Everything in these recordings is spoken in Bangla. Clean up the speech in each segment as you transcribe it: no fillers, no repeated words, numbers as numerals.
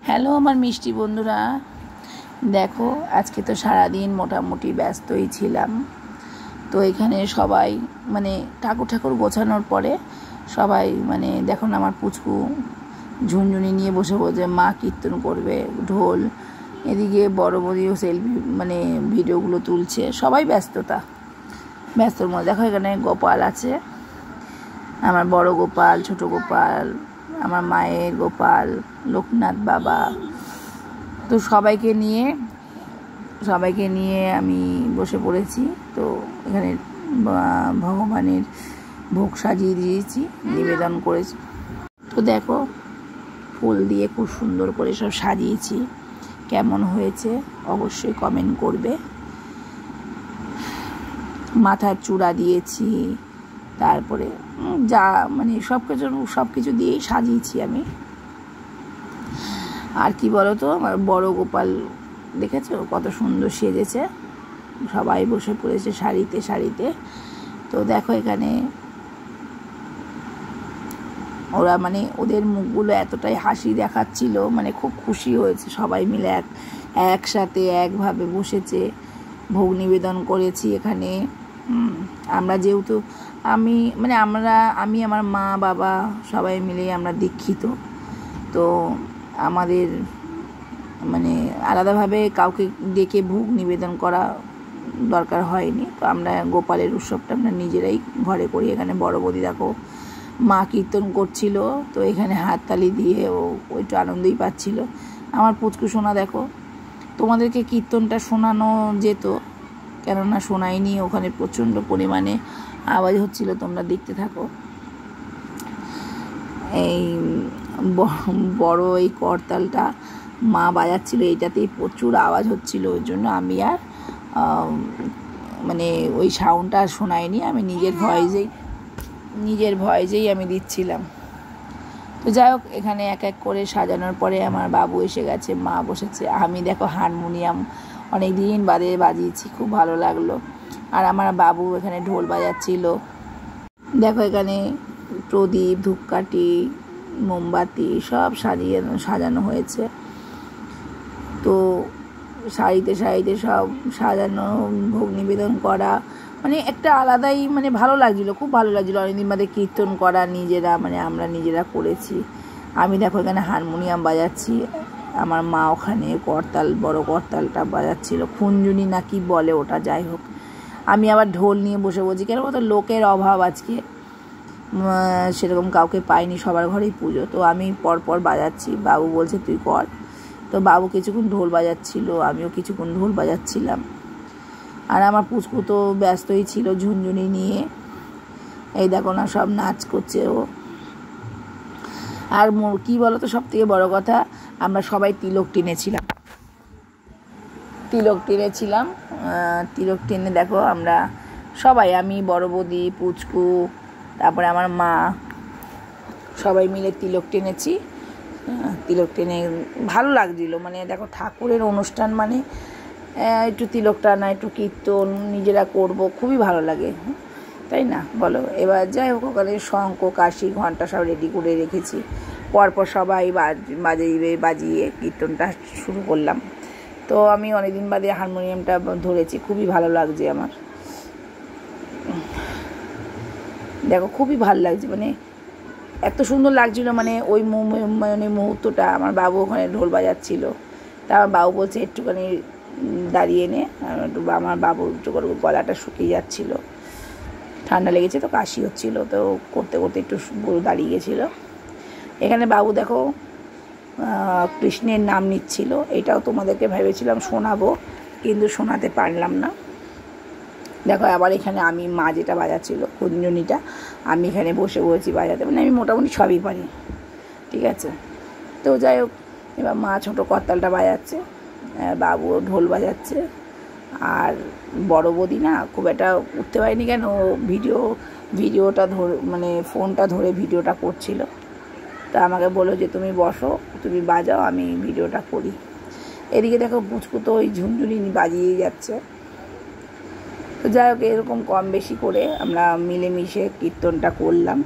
হ্যালো আমার মিষ্টি বন্ধুরা, দেখো আজকে তো সারাদিন মোটামুটি ব্যস্তই ছিলাম। তো এখানে সবাই মানে ঠাকুর গোছানোর পরে সবাই দেখো না, আমার পুচকু ঝুনঝুনি নিয়ে বসে বসে মা কীর্তন করবে, ঢোল, এদিকে বড় বড়িও সেলফি ভিডিওগুলো তুলছে, সবাই ব্যস্তর মধ্যে। দেখো এখানে গোপাল আছে, আমার বড় গোপাল, ছোট গোপাল, আমার মায়ের গোপাল, লোকনাথ বাবা। তো সবাইকে নিয়ে আমি বসে পড়েছি। তো এখানে ভগবানের ভোগ সাজিয়ে দিয়েছি, নিবেদন করেছি। তো দেখো ফুল দিয়ে খুব সুন্দর করে সব সাজিয়েছি, কেমন হয়েছে অবশ্যই কমেন্ট করবে। মাথার চূড়া দিয়েছি, তারপরে যা সব কিছু দিয়েই সাজিয়েছি আমি। আর কি বলো তো, আমার বড় গোপাল দেখেছো কত সুন্দর সেজেছে, সবাই বসে পড়েছে সারিতে। তো দেখো এখানে ওরা ওদের মুখগুলো এতটাই হাসি দেখাচ্ছিল, খুব খুশি হয়েছে, সবাই মিলে একসাথে একভাবে বসেছে, ভোগ নিবেদন করেছি এখানে। আমরা যেহেতু আমি আমার মা বাবা সবাই মিলে আমরা দীক্ষিত, তো আমাদের আলাদাভাবে কাউকে ডেকে ভোগ নিবেদন করা দরকার হয়নি। তো আমরা গোপালের উৎসবটা আমরা নিজেরাই ঘরে করি। এখানে বড় বৌদি দেখো মা কীর্তন করছিল, তো এখানে হাততালি দিয়ে ও একটু আনন্দই পাচ্ছিল। আমার পুচকু সোনা দেখো, তোমাদেরকে কীর্তনটা শোনানো যেত, কেননা শোনায়নি, ওখানে প্রচণ্ড পরিমাণে আওয়াজ হচ্ছিল, তোমরা দেখতে থাকো। এই বড় এই করতালটা মা বাজাচ্ছিল, এইটাতেই প্রচুর আওয়াজ হচ্ছিল, ওই জন্য আমি আর ওই সাউন্ডটা আর শোনাইনি, আমি নিজের ভয়েসেই আমি দিচ্ছিলাম। তো যাই হোক, এখানে এক এক করে সাজানোর পরে আমার বাবু এসে গেছে, মা বসেছে, আমি দেখো হারমোনিয়াম অনেক দিন বাদে বাজিয়েছি, খুব ভালো লাগলো। আর আমার বাবু এখানে ঢোল বাজাচ্ছিল। দেখো এখানে প্রদীপ, ধূপকাঠি, মোমবাতি সব সাজানো হয়েছে। তো সারিতে সব সাজানো, ভোগ নিবেদন করা, একটা আলাদাই ভালো লাগছিলো, খুব ভালো লাগছিলো। অনেকদিন বাদে কীর্তন করা নিজেরা, আমরা নিজেরা করেছি। আমি দেখো এখানে হারমোনিয়াম বাজাচ্ছি, আমার মা ওখানে বড় করতালটা বাজাচ্ছিল, খুঞ্জুনি না কি বলে ওটা, যাই হোক। আমি আবার ঢোল নিয়ে বসে বলছি, কেন বলতো লোকের অভাব আজকে, সেরকম কাউকে পাইনি, সবার ঘরেই পুজো। তো আমি পরপর বাজাচ্ছি, বাবু বলছে তুই কর। তো বাবু কিছুক্ষণ ঢোল বাজাচ্ছিল, আমিও কিছুক্ষণ ঢোল বাজাচ্ছিলাম। আর আমার পুচকু তো ব্যস্তই ছিল ঝুনঝুনি নিয়ে, এই দেখো না সব নাচ করছে ও। আর কি বলো তো, সব থেকে বড় কথা, আমরা সবাই তিলক টেনে দেখো আমরা সবাই, আমি, বড় বৌদি, পুচকু, তারপরে আমার মা, সবাই মিলে তিলক টেনেছি। তিলক টেনে ভালো লাগছিল, দেখো ঠাকুরের অনুষ্ঠান একটু তিলক টানা, একটু কীর্তন নিজেরা করব, খুবই ভালো লাগে, তাই না বলো। এবার যাই হোক, ওখানে শঙ্খ, কাশি, ঘণ্টা সব রেডি করে রেখেছি, পরপর সবাই বাজিয়ে কীর্তনটা শুরু করলাম। তো আমি অনেকদিন বাদে হারমোনিয়ামটা ধরেছি, খুবই ভালো লাগছে আমার। দেখো খুবই ভালো লাগছে, এত সুন্দর লাগছিল, ওই মুহূর্তটা। আমার বাবু ওখানে ঢোল বাজাচ্ছিল, তা আমার বাবু বলছে একটুখানি দাঁড়িয়ে নে, আমার বাবুর একটু করে গলাটা শুকিয়ে যাচ্ছিল, ঠান্ডা লেগেছে, তো কাশি হচ্ছিল, তো করতে করতে একটু দাঁড়িয়ে গেছিলো। এখানে বাবু দেখো কৃষ্ণের নাম নিচ্ছিল, এটাও তোমাদেরকে ভেবেছিলাম শোনাবো, কিন্তু শোনাতে পারলাম না। দেখো আবার এখানে আমি, মা যেটা বাজাচ্ছিল কুঞ্জনিটা, আমি এখানে বসে বাজাতে, আমি মোটামুটি সবই পারি, ঠিক আছে। তো যাই হোক, এবার মা ছোটো করতালটা বাজাচ্ছে, বাবুও ঢোল বাজাচ্ছে। আর বড় বৌদি না খুব একটা উঠতে পারিনি, কেন ভিডিওটা ধরে ফোনটা ধরে ভিডিওটা করছিল। তা আমাকে বললো যে তুমি বসো, তুমি বাজাও, আমি ভিডিওটা করি। এদিকে দেখো পুচকু তো ওই ঝুনঝুনি বাজিয়েই যাচ্ছে। তো যাই হোক, এরকম কম বেশি করে আমরা মিলেমিশে কীর্তনটা করলাম,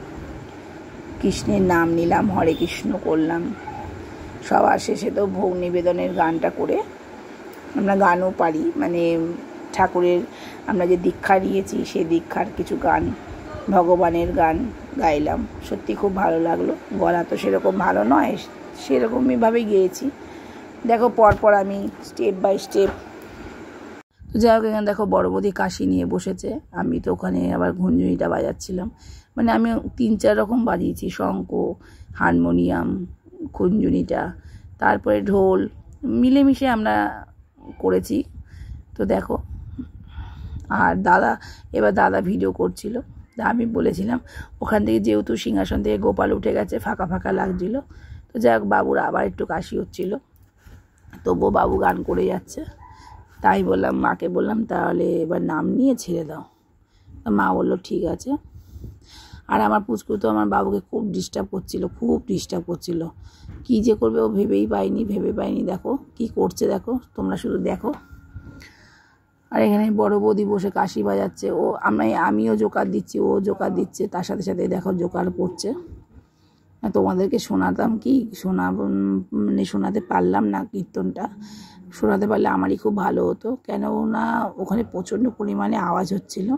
কৃষ্ণের নাম নিলাম, হরে কৃষ্ণ করলাম, সবার শেষে তো ভোগ নিবেদনের গানটা করে আমরা গানও পারি, মানে ঠাকুরের আমরা যে দীক্ষা নিয়েছি সেই দীক্ষার কিছু গান, ভগবানের গান গাইলাম। সত্যি খুব ভালো লাগলো। গলা তো সেরকম ভালো নয়, সেরকমইভাবে গিয়েছি। দেখো পরপর আমি স্টেপ বাই স্টেপ। তো যাই হোক, এখানে দেখো বড় বৌদি কাশি নিয়ে বসেছে, আমি তো ওখানে আবার ঘুঞ্জুনিটা বাজাচ্ছিলাম। মানে আমি 3-4 রকম বাজিয়েছি, শঙ্খ, হারমোনিয়াম, খুঞ্জুনিটা, তারপরে ঢোল, মিলেমিশে আমরা করেছি। তো দেখো, আর এবার দাদা ভিডিও করছিল। আমি বলেছিলাম ওখান থেকে যেহেতু সিংহাসন থেকে গোপাল উঠে গেছে, ফাঁকা ফাঁকা লাগছিল। তো যাই হোক, বাবুর আবার একটু কাশি হচ্ছিল, তবুও বাবু গান করে যাচ্ছে। তাই বললাম, মাকে বললাম তাহলে এবার নাম নিয়ে ছেড়ে দাও। মা বললো ঠিক আছে। আর আমার পুচকু তো আমার বাবুকে খুব ডিস্টার্ব করছিল, কী যে করবে ও ভেবে পাইনি। দেখো কি করছে, দেখো তোমরা শুধু দেখো। আর এখানে বড় বৌদি বসে কাশি বাজাচ্ছে, আমিও জোকার দিচ্ছি, ও জোকার দিচ্ছে, তার সাথে সাথে দেখো জোকার পড়ছে। তোমাদেরকে শোনাতাম কি, শোনাতে পারলাম না কীর্তনটা। শোনাতে পারলে আমারই খুব ভালো হতো, কেননা ওখানে প্রচণ্ড পরিমাণে আওয়াজ হচ্ছিল।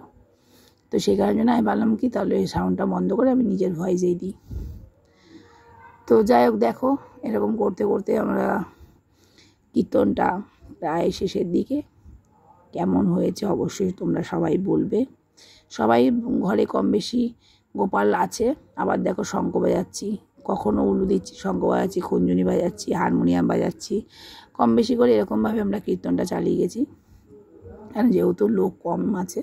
তো সেই কারণে আমি ভাবলাম কি তাহলে সাউন্ডটা বন্ধ করে আমি নিজের ভয়েসেই দিই। তো যাই হোক, দেখো এরকম করতে করতে আমরা কীর্তনটা প্রায় শেষের দিকে। কেমন হয়েছে অবশ্যই তোমরা সবাই বলবে। সবাই ঘরে কম বেশি গোপাল আছে। আবার দেখো শঙ্খ বাজাচ্ছি, কখনো উলু দিচ্ছি, শঙ্খ বাজাচ্ছি, খুঞ্জুনি বাজাচ্ছি, হারমোনিয়াম বাজাচ্ছি, কম বেশি করে এরকমভাবে আমরা কীর্তনটা চালিয়ে গেছি। কারণ যেহেতু লোক কম আছে,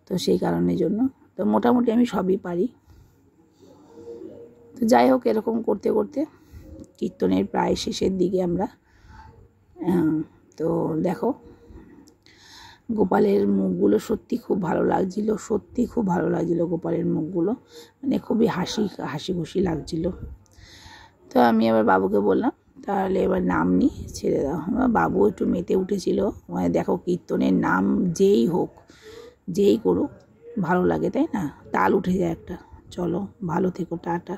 তো সেই কারণের জন্য তো মোটামুটি আমি সবই পারি। তো যাই হোক, এরকম করতে করতে কীর্তনের প্রায় শেষের দিকে আমরা। তো দেখো গোপালের মুখগুলো সত্যি খুব ভালো লাগছিল, গোপালের মুখগুলো মানে খুবই হাসি খুশি লাগছিল। তো আমি আবার বাবুকে বললাম তাহলে এবার নাম নিয়ে ছেড়ে দাও। বাবু একটু মেতে উঠেছিল। মানে দেখো কীর্তনের নাম যেই করুক ভালো লাগে, তাই না? তাল উঠে যায় একটা। চলো, ভালো থেকো, টাটা।